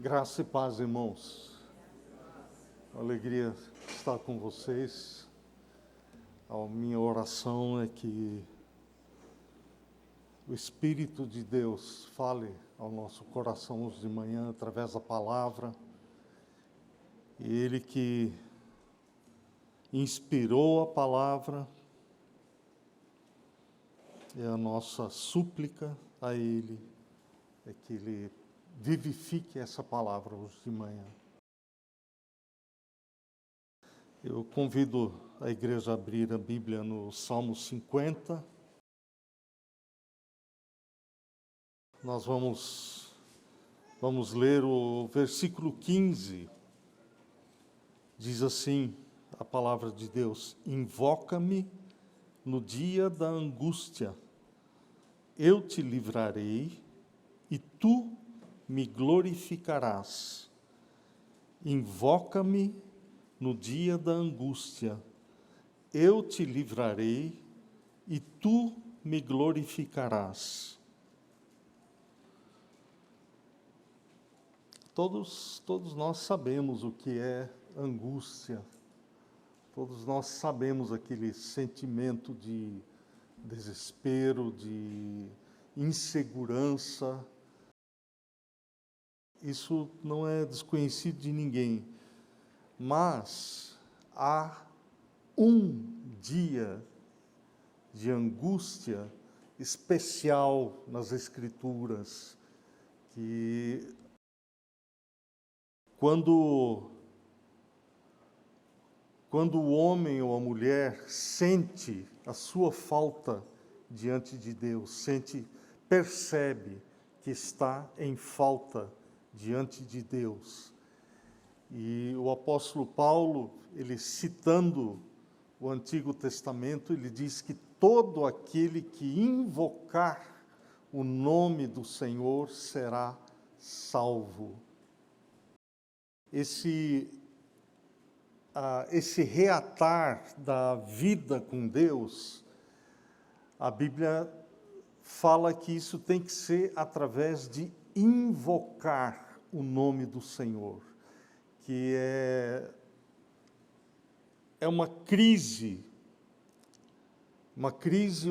Graça e paz, irmãos. Alegria estar com vocês. A minha oração é que o Espírito de Deus fale ao nosso coração hoje de manhã através da palavra. E Ele que inspirou a palavra, é a nossa súplica a Ele, é que Ele vivifique essa palavra hoje de manhã. Eu convido a igreja a abrir a Bíblia no Salmo 50. Nós vamos ler o versículo 15. Diz assim a palavra de Deus: Invoca-me no dia da angústia, eu te livrarei e tu me glorificarás. Invoca-me no dia da angústia, eu te livrarei e tu me glorificarás. Todos nós sabemos o que é angústia. Todos nós sabemos aquele sentimento de desespero, de insegurança. Isso não é desconhecido de ninguém. Mas há um dia de angústia especial nas Escrituras, que quando o homem ou a mulher sente a sua falta diante de Deus, percebe que está em falta diante de Deus. E o apóstolo Paulo, ele citando o Antigo Testamento, ele diz que todo aquele que invocar o nome do Senhor será salvo. Esse reatar da vida com Deus, a Bíblia fala que isso tem que ser através de invocar o nome do Senhor, que é uma crise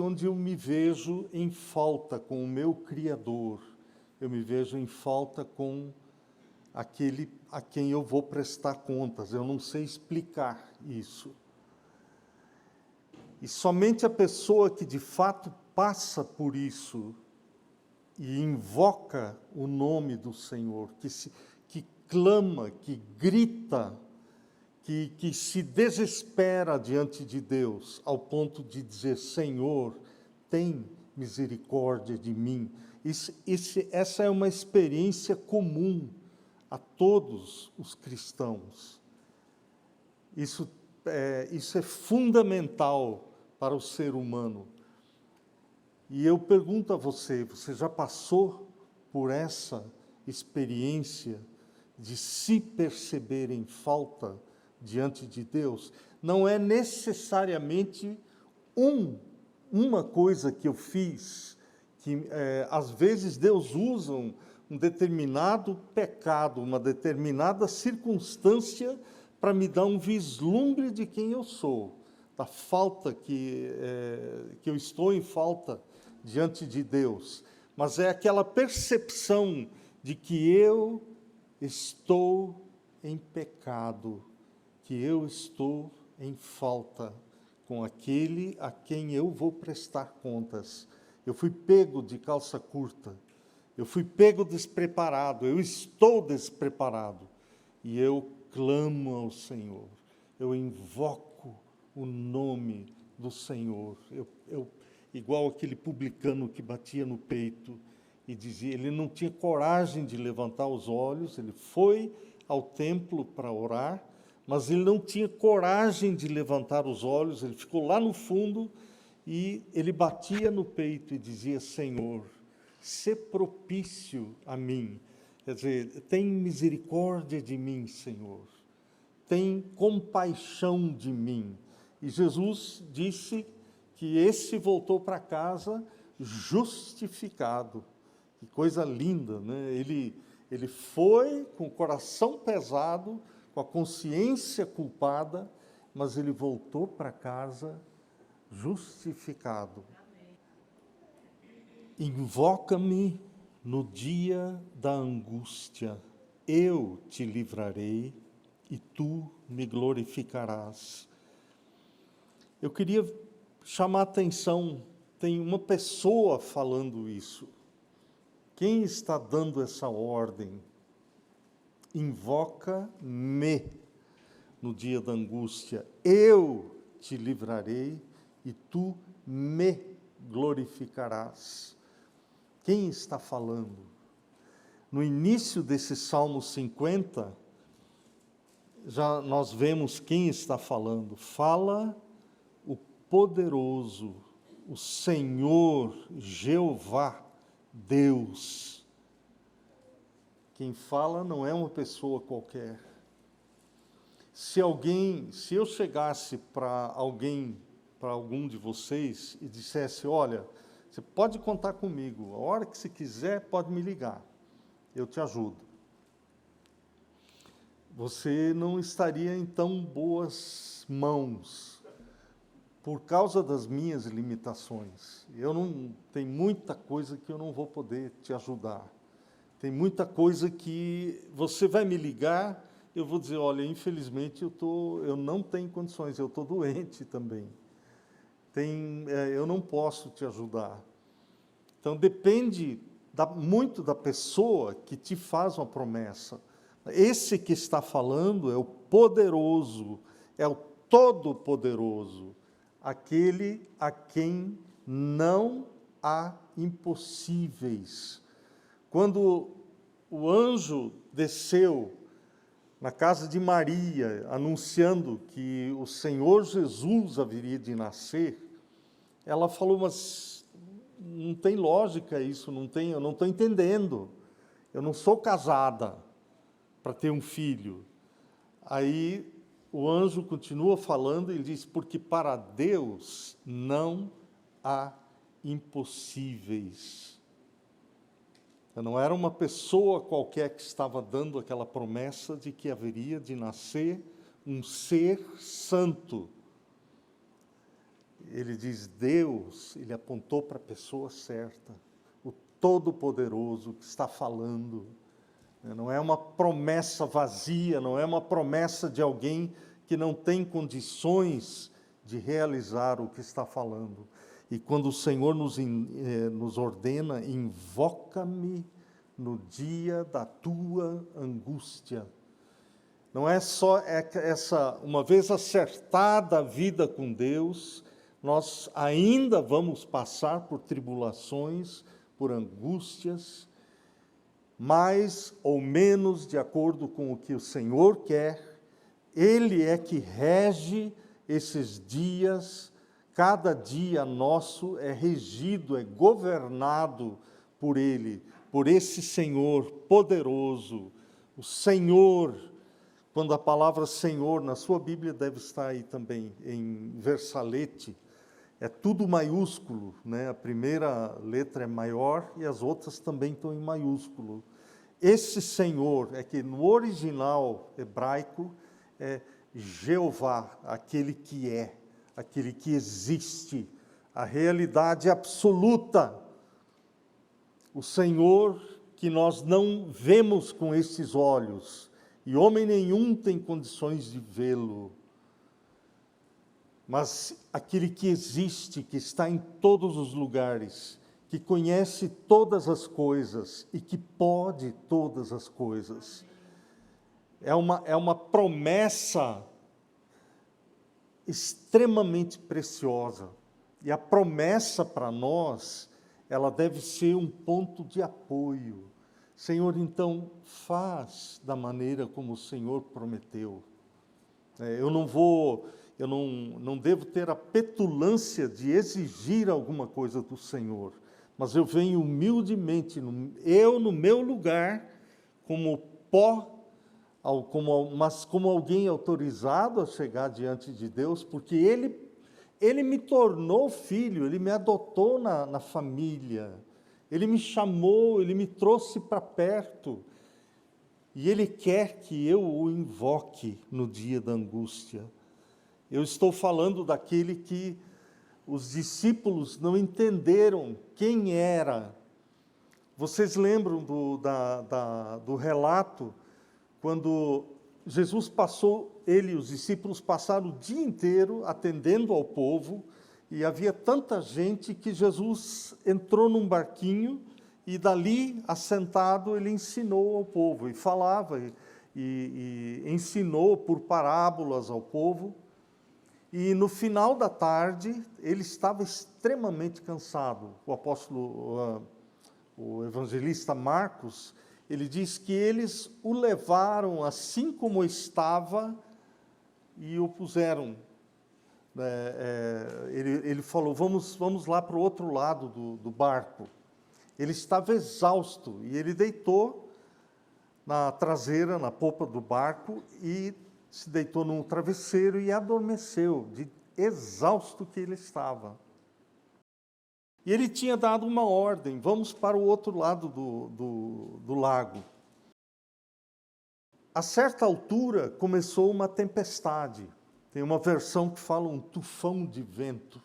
onde eu me vejo em falta com o meu Criador, eu me vejo em falta com aquele a quem eu vou prestar contas. Eu não sei explicar isso. E somente a pessoa que de fato passa por isso e invoca o nome do Senhor, que clama, que grita, que se desespera diante de Deus, ao ponto de dizer: Senhor, tem misericórdia de mim. Essa é uma experiência comum a todos os cristãos. Isso é fundamental para o ser humano. E eu pergunto a você já passou por essa experiência de se perceber em falta diante de Deus? Não é necessariamente uma coisa que eu fiz, que às vezes Deus usa um determinado pecado, uma determinada circunstância para me dar um vislumbre de quem eu sou, da falta que eu estou em falta diante de Deus. Mas é aquela percepção de que eu estou em pecado, que eu estou em falta com aquele a quem eu vou prestar contas. Eu fui pego de calça curta, eu fui pego despreparado, eu estou despreparado. E eu clamo ao Senhor, eu invoco o nome do Senhor. Igual aquele publicano que batia no peito e dizia, ele não tinha coragem de levantar os olhos, ele foi ao templo para orar, mas ele não tinha coragem de levantar os olhos, ele ficou lá no fundo e ele batia no peito e dizia: Senhor, sê propício a mim. Quer dizer, tem misericórdia de mim, Senhor. Tem compaixão de mim. E Jesus disse que esse voltou para casa justificado. Que coisa linda, né? Ele foi com o coração pesado, com a consciência culpada, mas ele voltou para casa justificado. Invoca-me no dia da angústia, eu te livrarei e tu me glorificarás. Eu queria chamar a atenção, tem uma pessoa falando isso. Quem está dando essa ordem? Invoca-me no dia da angústia, eu te livrarei e tu me glorificarás. Quem está falando? No início desse Salmo 50, já nós vemos quem está falando. Fala o poderoso, o Senhor, Jeová, Deus. Quem fala não é uma pessoa qualquer. Se eu chegasse para algum de vocês e dissesse, olha, você pode contar comigo, a hora que você quiser pode me ligar, eu te ajudo. Você não estaria em tão boas mãos, por causa das minhas limitações. Tem muita coisa que eu não vou poder te ajudar. Tem muita coisa que você vai me ligar, eu vou dizer, olha, infelizmente eu não tenho condições, eu estou doente também. Eu não posso te ajudar. Então, depende muito da pessoa que te faz uma promessa. Esse que está falando é o poderoso, é o todo-poderoso, aquele a quem não há impossíveis. Quando o anjo desceu na casa de Maria, anunciando que o Senhor Jesus haveria de nascer, ela falou, mas não tem lógica isso, eu não estou entendendo. Eu não sou casada para ter um filho. Aí o anjo continua falando e ele diz, porque para Deus não há impossíveis. Não era uma pessoa qualquer que estava dando aquela promessa de que haveria de nascer um ser santo. Ele diz, Deus, ele apontou para a pessoa certa, o Todo-Poderoso que está falando. Não é uma promessa vazia, não é uma promessa de alguém que não tem condições de realizar o que está falando. E quando o Senhor nos ordena, invoca-me no dia da tua angústia. Não é só uma vez acertada a vida com Deus, nós ainda vamos passar por tribulações, por angústias, mais ou menos de acordo com o que o Senhor quer. Ele é que rege esses dias. Cada dia nosso é regido, é governado por Ele, por esse Senhor poderoso. O Senhor, quando a palavra Senhor, na sua Bíblia deve estar aí também, em versalete, é tudo maiúsculo, né? A primeira letra é maior e as outras também estão em maiúsculo. Esse Senhor, é que no original hebraico, é Jeová, aquele que é, aquele que existe, a realidade absoluta. O Senhor que nós não vemos com esses olhos, e homem nenhum tem condições de vê-lo. Mas aquele que existe, que está em todos os lugares, que conhece todas as coisas e que pode todas as coisas. É uma promessa extremamente preciosa. E a promessa para nós, ela deve ser um ponto de apoio. Senhor, então, faz da maneira como o Senhor prometeu. Eu não devo ter a petulância de exigir alguma coisa do Senhor, mas eu venho humildemente, no meu lugar, como pó, mas como alguém autorizado a chegar diante de Deus, porque Ele me tornou filho, Ele me adotou na família, Ele me chamou, Ele me trouxe para perto, e Ele quer que eu o invoque no dia da angústia. Eu estou falando daquele que os discípulos não entenderam quem era. Vocês lembram do relato, quando Jesus passou, ele e os discípulos passaram o dia inteiro atendendo ao povo, e havia tanta gente que Jesus entrou num barquinho, e dali, assentado, ele ensinou ao povo, e falava, e ensinou por parábolas ao povo. E no final da tarde, ele estava extremamente cansado. O apóstolo, o evangelista Marcos, ele diz que eles o levaram assim como estava e o puseram. Ele falou, vamos lá para o outro lado do barco. Ele estava exausto e ele deitou na traseira, na popa do barco, e se deitou num travesseiro e adormeceu, de exausto que ele estava. E ele tinha dado uma ordem, vamos para o outro lado do lago. A certa altura começou uma tempestade. Tem uma versão que fala um tufão de vento.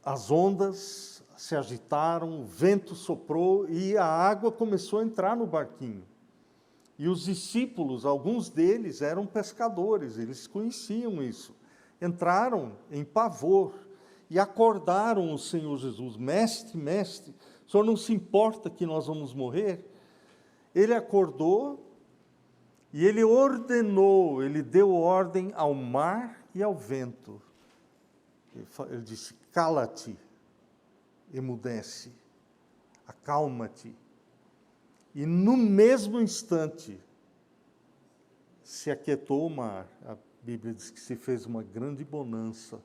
As ondas se agitaram, o vento soprou e a água começou a entrar no barquinho. E os discípulos, alguns deles eram pescadores, eles conheciam isso. Entraram em pavor e acordaram o Senhor Jesus. Mestre, mestre, o senhor não se importa que nós vamos morrer? Ele acordou e ele ordenou, ele deu ordem ao mar e ao vento. Ele disse, cala-te, emudece, acalma-te. E no mesmo instante, se aquietou o mar. A Bíblia diz que se fez uma grande bonança.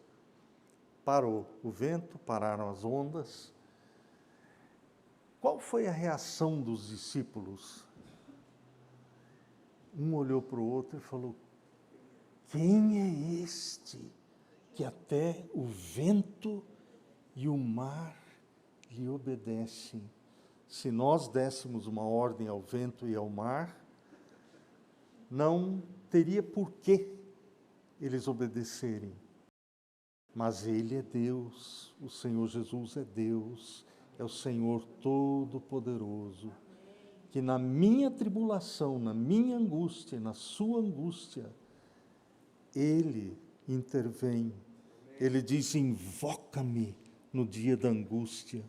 Parou o vento, pararam as ondas. Qual foi a reação dos discípulos? Um olhou para o outro e falou, quem é este que até o vento e o mar lhe obedecem? Se nós dessemos uma ordem ao vento e ao mar, não teria por que eles obedecerem. Mas Ele é Deus, o Senhor Jesus é Deus, é o Senhor Todo-Poderoso, que na minha tribulação, na minha angústia, na sua angústia, Ele intervém. Ele diz, invoca-me no dia da angústia.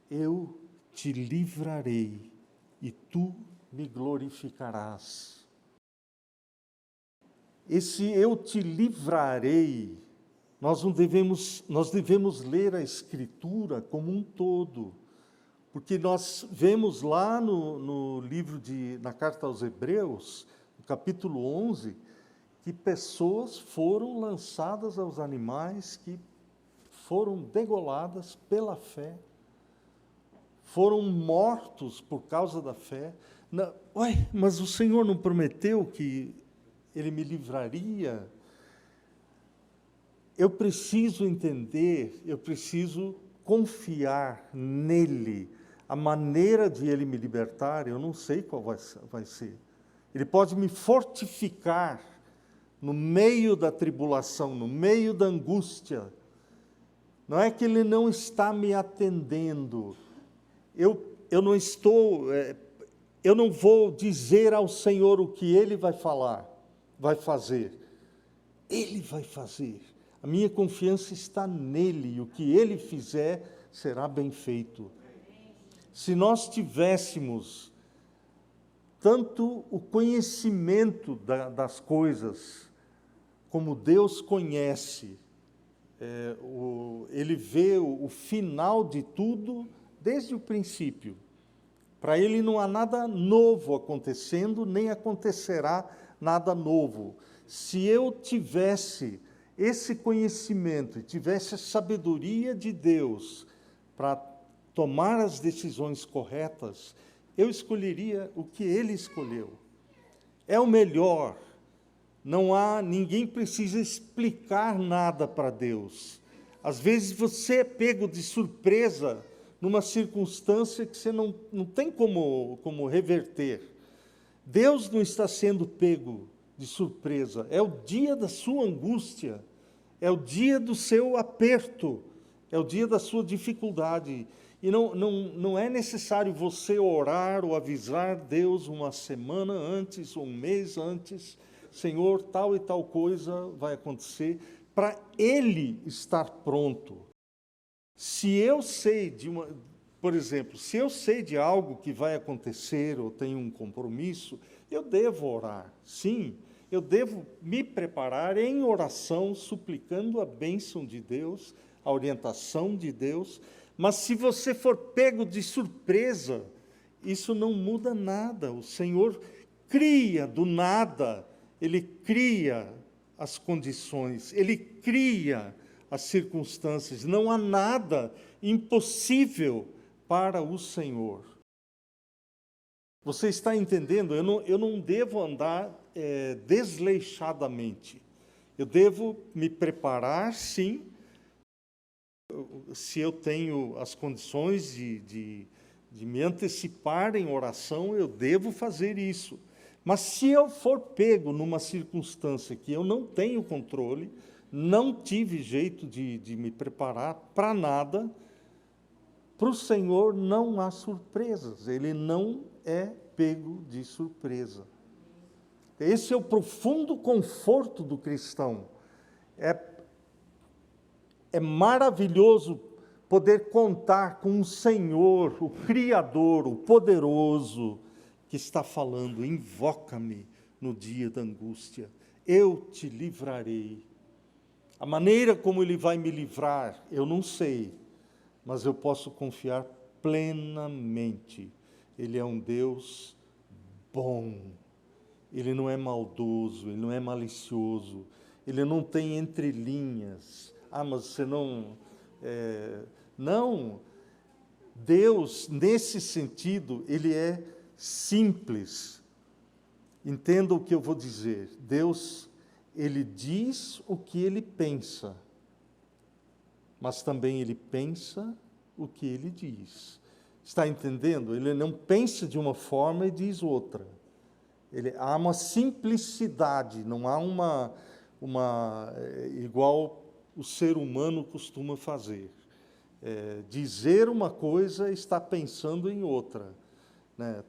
Eu te livrarei e tu me glorificarás. Esse eu te livrarei, nós devemos ler a Escritura como um todo, porque nós vemos lá no livro na carta aos Hebreus, no capítulo 11, que pessoas foram lançadas aos animais, que foram degoladas pela fé, foram mortos por causa da fé. Mas o Senhor não prometeu que Ele me livraria? Eu preciso entender, eu preciso confiar nele. A maneira de Ele me libertar, eu não sei qual vai ser. Ele pode me fortificar no meio da tribulação, no meio da angústia. Não é que Ele não está me atendendo. Eu não vou dizer ao Senhor o que Ele vai fazer. Ele vai fazer. A minha confiança está nele, e o que Ele fizer será bem feito. Se nós tivéssemos tanto o conhecimento das coisas, como Deus conhece, Ele vê o final de tudo desde o princípio. Para Ele não há nada novo acontecendo, nem acontecerá nada novo. Se eu tivesse esse conhecimento e tivesse a sabedoria de Deus para tomar as decisões corretas, eu escolheria o que Ele escolheu. É o melhor. Ninguém precisa explicar nada para Deus. Às vezes você é pego de surpresa numa circunstância que você não tem como reverter. Deus não está sendo pego de surpresa. É o dia da sua angústia, é o dia do seu aperto, é o dia da sua dificuldade. E não é necessário você orar ou avisar Deus uma semana antes, um mês antes, Senhor, tal e tal coisa vai acontecer, para Ele estar pronto. Se eu sei por exemplo, se eu sei de algo que vai acontecer ou tenho um compromisso, eu devo orar, sim. Eu devo me preparar em oração, suplicando a bênção de Deus, a orientação de Deus. Mas se você for pego de surpresa, isso não muda nada. O Senhor cria do nada, Ele cria as condições, Ele cria as circunstâncias. Não há nada impossível para o Senhor. Você está entendendo? Eu não devo andar desleixadamente. Eu devo me preparar, sim. Se eu tenho as condições de me antecipar em oração, eu devo fazer isso. Mas se eu for pego numa circunstância que eu não tenho controle, não tive jeito de me preparar para nada, para o Senhor não há surpresas, Ele não é pego de surpresa. Esse é o profundo conforto do cristão. É maravilhoso poder contar com um Senhor, o Criador, o Poderoso, que está falando: invoca-me no dia da angústia, eu te livrarei. A maneira como Ele vai me livrar, eu não sei, mas eu posso confiar plenamente. Ele é um Deus bom, Ele não é maldoso, Ele não é malicioso, Ele não tem entrelinhas. Mas você não... Não, Deus, nesse sentido, Ele é simples. Entenda o que eu vou dizer. Deus, Ele diz o que Ele pensa, mas também Ele pensa o que Ele diz. Está entendendo? Ele não pensa de uma forma e diz outra. Há uma simplicidade, não há igual o ser humano costuma fazer. Dizer uma coisa e estar pensando em outra. Né?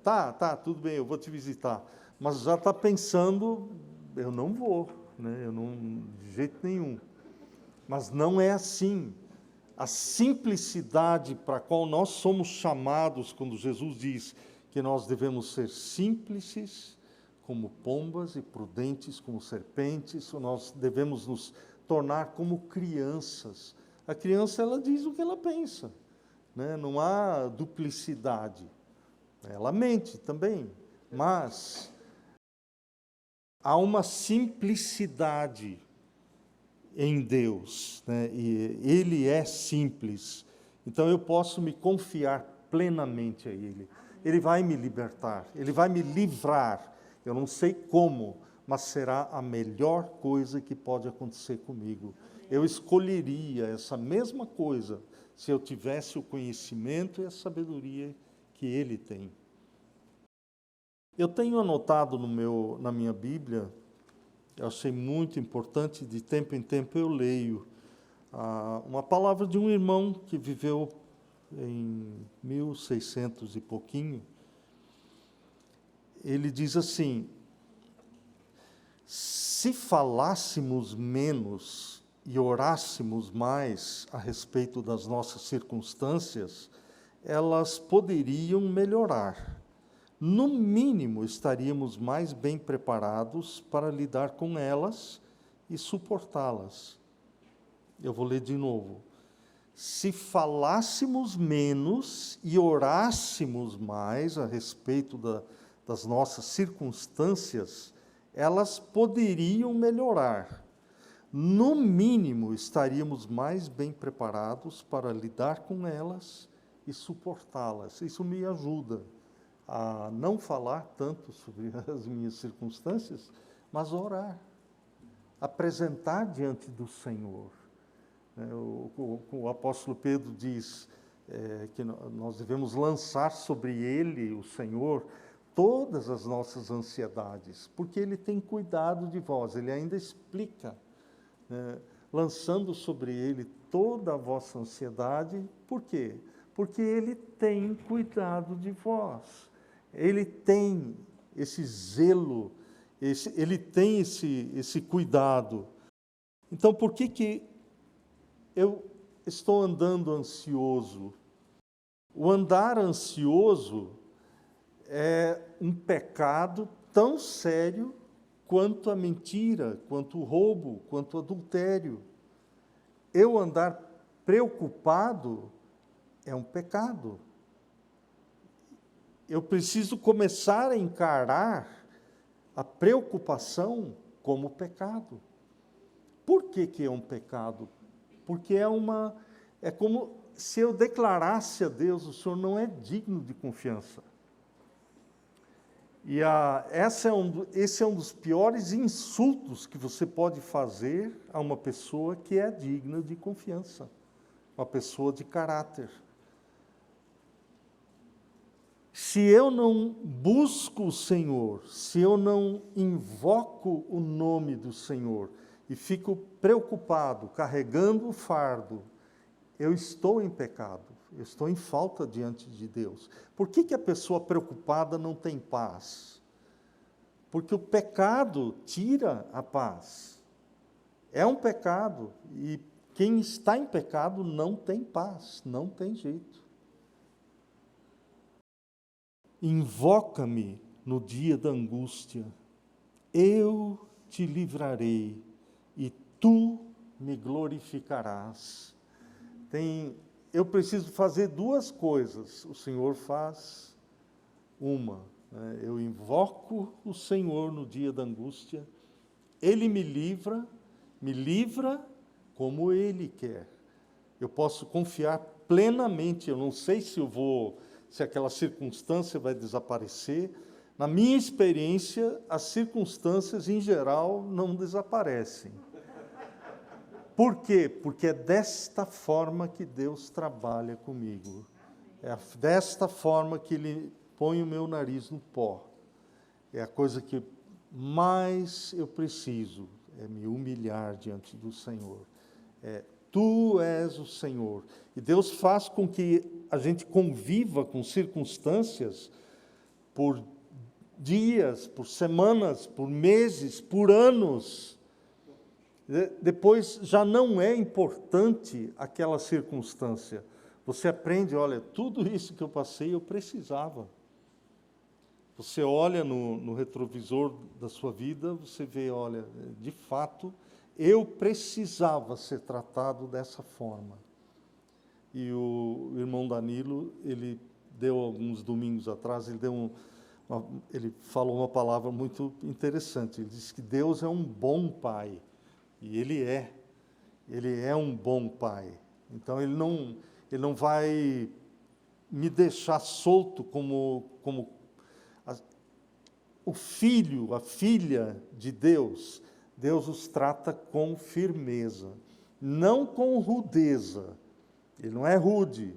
Tudo bem, eu vou te visitar. Mas já está pensando, eu não vou, né? Eu não, de jeito nenhum. Mas não é assim. A simplicidade para a qual nós somos chamados, quando Jesus diz que nós devemos ser simples como pombas e prudentes como serpentes, nós devemos nos tornar como crianças. A criança, ela diz o que ela pensa, né? Não há duplicidade. Ela mente também, mas há uma simplicidade em Deus, né? E Ele é simples. Então eu posso me confiar plenamente a Ele. Ele vai me libertar, Ele vai me livrar. Eu não sei como, mas será a melhor coisa que pode acontecer comigo. Eu escolheria essa mesma coisa se eu tivesse o conhecimento e a sabedoria que Ele tem. Eu tenho anotado na minha Bíblia, eu achei muito importante, de tempo em tempo eu leio, uma palavra de um irmão que viveu em 1600 e pouquinho. Ele diz assim: se falássemos menos e orássemos mais a respeito das nossas circunstâncias, elas poderiam melhorar. No mínimo, estaríamos mais bem preparados para lidar com elas e suportá-las. Eu vou ler de novo. Se falássemos menos e orássemos mais a respeito das nossas circunstâncias, elas poderiam melhorar. No mínimo, estaríamos mais bem preparados para lidar com elas e suportá-las. Isso me ajuda a não falar tanto sobre as minhas circunstâncias, mas orar, apresentar diante do Senhor. O apóstolo Pedro diz que nós devemos lançar sobre Ele, o Senhor, todas as nossas ansiedades, porque Ele tem cuidado de vós. Ele ainda explica, lançando sobre Ele toda a vossa ansiedade. Por quê? Porque Ele tem cuidado de vós. Ele tem esse zelo, Ele tem esse cuidado. Então, por que eu estou andando ansioso? O andar ansioso é um pecado tão sério quanto a mentira, quanto o roubo, quanto o adultério. Eu andar preocupado é um pecado. Eu preciso começar a encarar a preocupação como pecado. Por que é um pecado? Porque é como se eu declarasse a Deus: o Senhor não é digno de confiança. E esse é um dos piores insultos que você pode fazer a uma pessoa que é digna de confiança, uma pessoa de caráter. Se eu não busco o Senhor, se eu não invoco o nome do Senhor e fico preocupado, carregando o fardo, eu estou em pecado, eu estou em falta diante de Deus. Por que a pessoa preocupada não tem paz? Porque o pecado tira a paz. É um pecado, e quem está em pecado não tem paz, não tem jeito. Invoca-me no dia da angústia, eu te livrarei e tu me glorificarás. Eu preciso fazer duas coisas, o Senhor faz uma. Eu invoco o Senhor no dia da angústia, Ele me livra como Ele quer. Eu posso confiar plenamente, eu não sei se aquela circunstância vai desaparecer. Na minha experiência, as circunstâncias, em geral, não desaparecem. Por quê? Porque é desta forma que Deus trabalha comigo. É desta forma que Ele põe o meu nariz no pó. É a coisa que mais eu preciso, é me humilhar diante do Senhor. Tu és o Senhor. E Deus faz com que a gente conviva com circunstâncias por dias, por semanas, por meses, por anos. Depois já não é importante aquela circunstância. Você aprende, olha, tudo isso que eu passei eu precisava. Você olha no retrovisor da sua vida, você vê, olha, de fato, eu precisava ser tratado dessa forma. E o irmão Danilo, ele deu alguns domingos atrás, ele falou uma palavra muito interessante. Ele disse que Deus é um bom pai. E Ele é um bom pai. Então, Ele não vai me deixar solto como o filho, a filha de Deus. Deus os trata com firmeza, não com rudeza. Ele não é rude,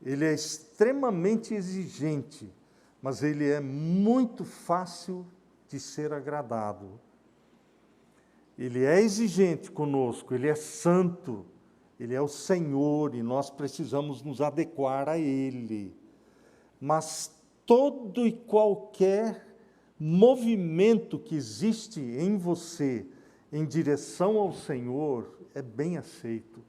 Ele é extremamente exigente, mas Ele é muito fácil de ser agradado. Ele é exigente conosco, Ele é santo, Ele é o Senhor e nós precisamos nos adequar a Ele. Mas todo e qualquer movimento que existe em você em direção ao Senhor é bem aceito.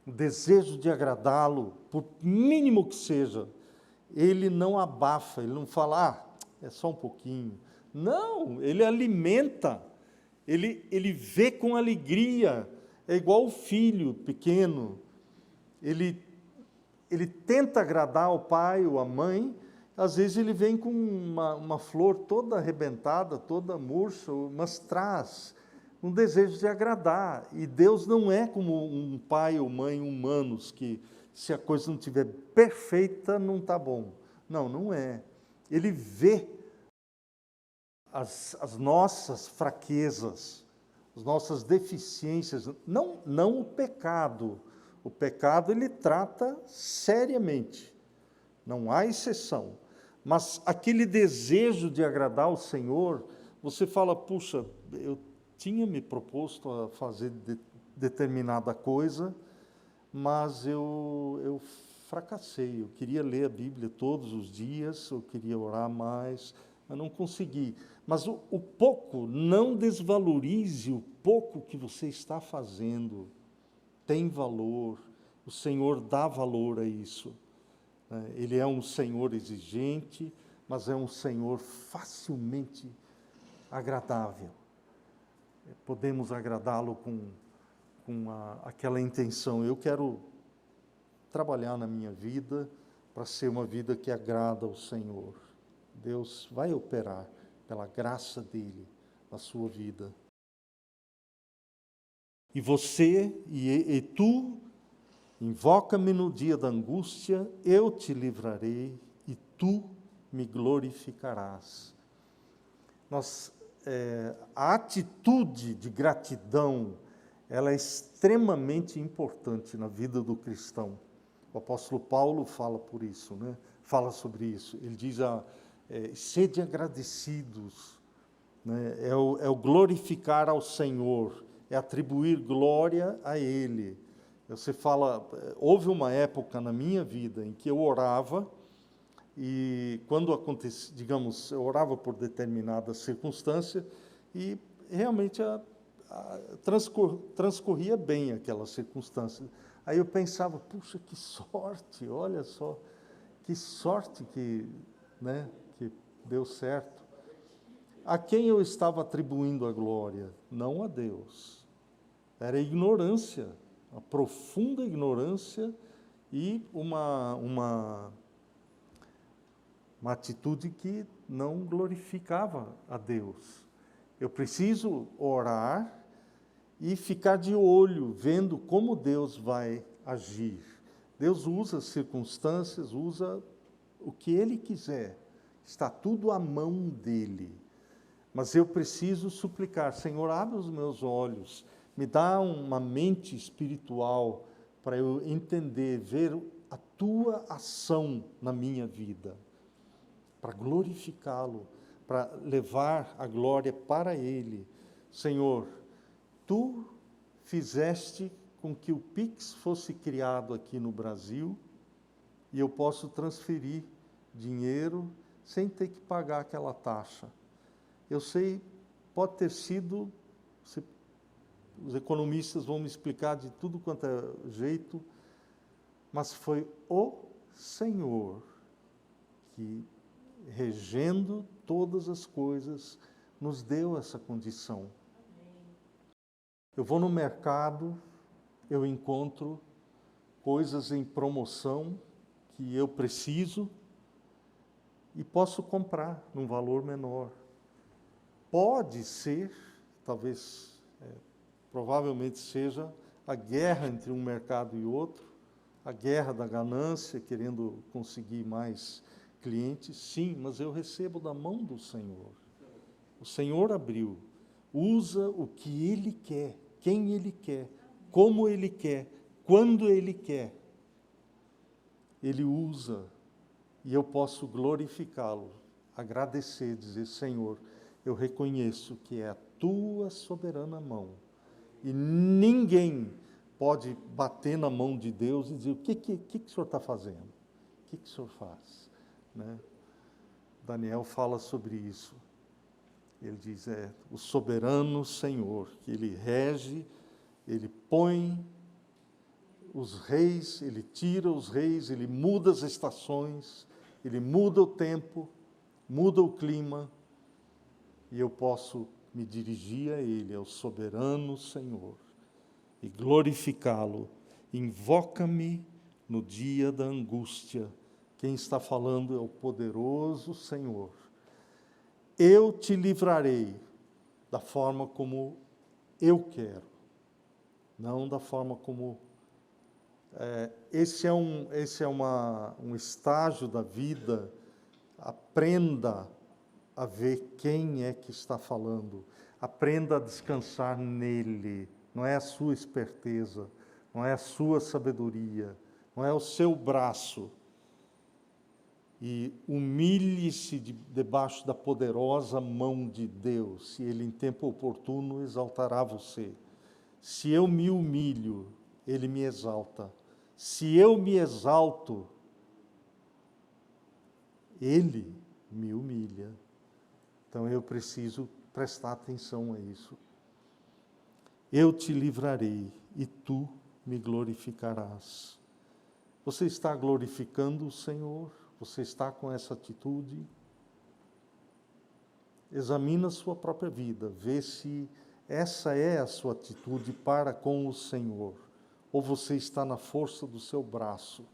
O desejo de agradá-lo, por mínimo que seja, Ele não abafa, Ele não fala, é só um pouquinho. Não, Ele alimenta. Ele vê com alegria, é igual o filho pequeno. Ele tenta agradar o pai ou a mãe, às vezes ele vem com uma flor toda arrebentada, toda murcha, mas traz um desejo de agradar. E Deus não é como um pai ou mãe humanos, que se a coisa não estiver perfeita, não está bom. Não, não é. Ele vê as nossas fraquezas, as nossas deficiências, não o pecado. O pecado, ele trata seriamente, não há exceção. Mas aquele desejo de agradar ao Senhor, você fala, puxa, eu tinha me proposto a fazer determinada coisa, mas eu fracassei. Eu queria ler a Bíblia todos os dias, eu queria orar mais, mas não consegui. Mas o pouco, não desvalorize o pouco que você está fazendo. Tem valor, o Senhor dá valor a isso. Ele é um Senhor exigente, mas é um Senhor facilmente agradável. Podemos agradá-lo com aquela intenção. Eu quero trabalhar na minha vida para ser uma vida que agrada ao Senhor. Deus vai operar pela graça dele na sua vida. E você e tu, invoca-me no dia da angústia, eu te livrarei e tu me glorificarás. A atitude de gratidão, ela é extremamente importante na vida do cristão. O apóstolo Paulo fala por isso, né? Fala sobre isso. Ele diz, sede agradecidos, né? É o glorificar ao Senhor, é atribuir glória a Ele. Você fala, houve uma época na minha vida em que eu orava, e quando acontecia, digamos, eu orava por determinada circunstância, e realmente transcorria bem aquela circunstância. Aí eu pensava, puxa, que sorte, olha só, que sorte que deu certo. A quem eu estava atribuindo a glória? Não a Deus. Era ignorância, a profunda ignorância e uma atitude que não glorificava a Deus. Eu preciso orar e ficar de olho, vendo como Deus vai agir. Deus usa as circunstâncias, usa o que Ele quiser. Está tudo à mão dEle. Mas eu preciso suplicar, Senhor, abre os meus olhos, me dá uma mente espiritual para eu entender, ver a Tua ação na minha vida, para glorificá-lo, para levar a glória para Ele. Senhor, Tu fizeste com que o Pix fosse criado aqui no Brasil e eu posso transferir dinheiro sem ter que pagar aquela taxa. Eu sei, pode ter sido, os economistas vão me explicar de tudo quanto é jeito, mas foi o Senhor que, regendo todas as coisas, nos deu essa condição. Eu vou no mercado, eu encontro coisas em promoção que eu preciso e posso comprar num valor menor. Pode ser, talvez, provavelmente seja, a guerra entre um mercado e outro, a guerra da ganância, querendo conseguir mais clientes, sim, mas eu recebo da mão do Senhor. O Senhor abriu, usa o que Ele quer, quem Ele quer, como Ele quer, quando Ele quer. Ele usa e eu posso glorificá-lo, agradecer, dizer, Senhor, eu reconheço que é a Tua soberana mão. E ninguém pode bater na mão de Deus e dizer, o que o Senhor está fazendo? O que o Senhor faz? Né? Daniel fala sobre isso. Ele diz, o soberano Senhor, que Ele rege, Ele põe os reis, Ele tira os reis, Ele muda as estações, Ele muda o tempo, muda o clima, e eu posso me dirigir a Ele, ao soberano Senhor, e glorificá-lo. Invoca-me no dia da angústia. Quem está falando é o poderoso Senhor. Eu te livrarei da forma como eu quero, não da forma como... Esse é um estágio da vida. Aprenda a ver quem é que está falando. Aprenda a descansar nele. Não é a sua esperteza, não é a sua sabedoria, não é o seu braço. E humilhe-se debaixo da poderosa mão de Deus, e Ele em tempo oportuno exaltará você. Se eu me humilho, Ele me exalta. Se eu me exalto, Ele me humilha. Então eu preciso prestar atenção a isso. Eu te livrarei e tu me glorificarás. Você está glorificando o Senhor? Você está com essa atitude? Examina a sua própria vida, vê se essa é a sua atitude para com o Senhor. Ou você está na força do seu braço,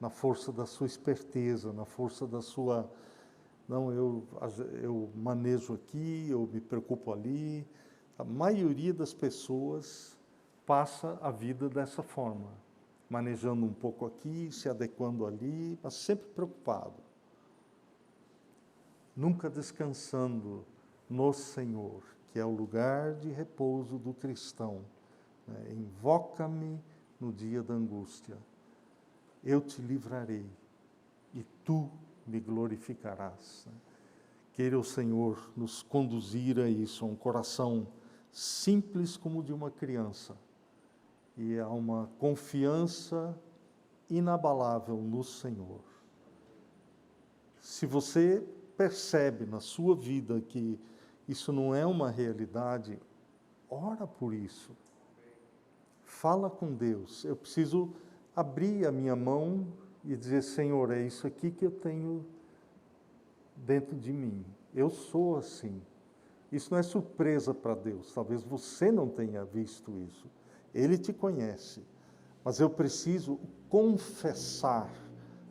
na força da sua esperteza, na força da sua... Não, eu manejo aqui, eu me preocupo ali. A maioria das pessoas passa a vida dessa forma, manejando um pouco aqui, se adequando ali, mas sempre preocupado. Nunca descansando no Senhor, que é o lugar de repouso do cristão. Invoca-me no dia da angústia. Eu te livrarei e tu me glorificarás. Queira o Senhor nos conduzir a isso, a um coração simples como o de uma criança, e a uma confiança inabalável no Senhor. Se você percebe na sua vida que isso não é uma realidade, ora por isso. Fala com Deus. Eu preciso abrir a minha mão e dizer, Senhor, é isso aqui que eu tenho dentro de mim. Eu sou assim. Isso não é surpresa para Deus. Talvez você não tenha visto isso. Ele te conhece. Mas eu preciso confessar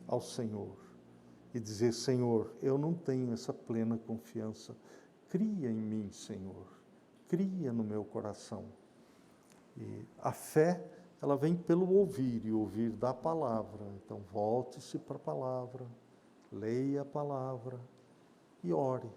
ao Senhor e dizer, Senhor, eu não tenho essa plena confiança. Cria em mim, Senhor. Cria no meu coração. E a fé, ela vem pelo ouvir, e ouvir da palavra. Então, volte-se para a palavra, leia a palavra e ore.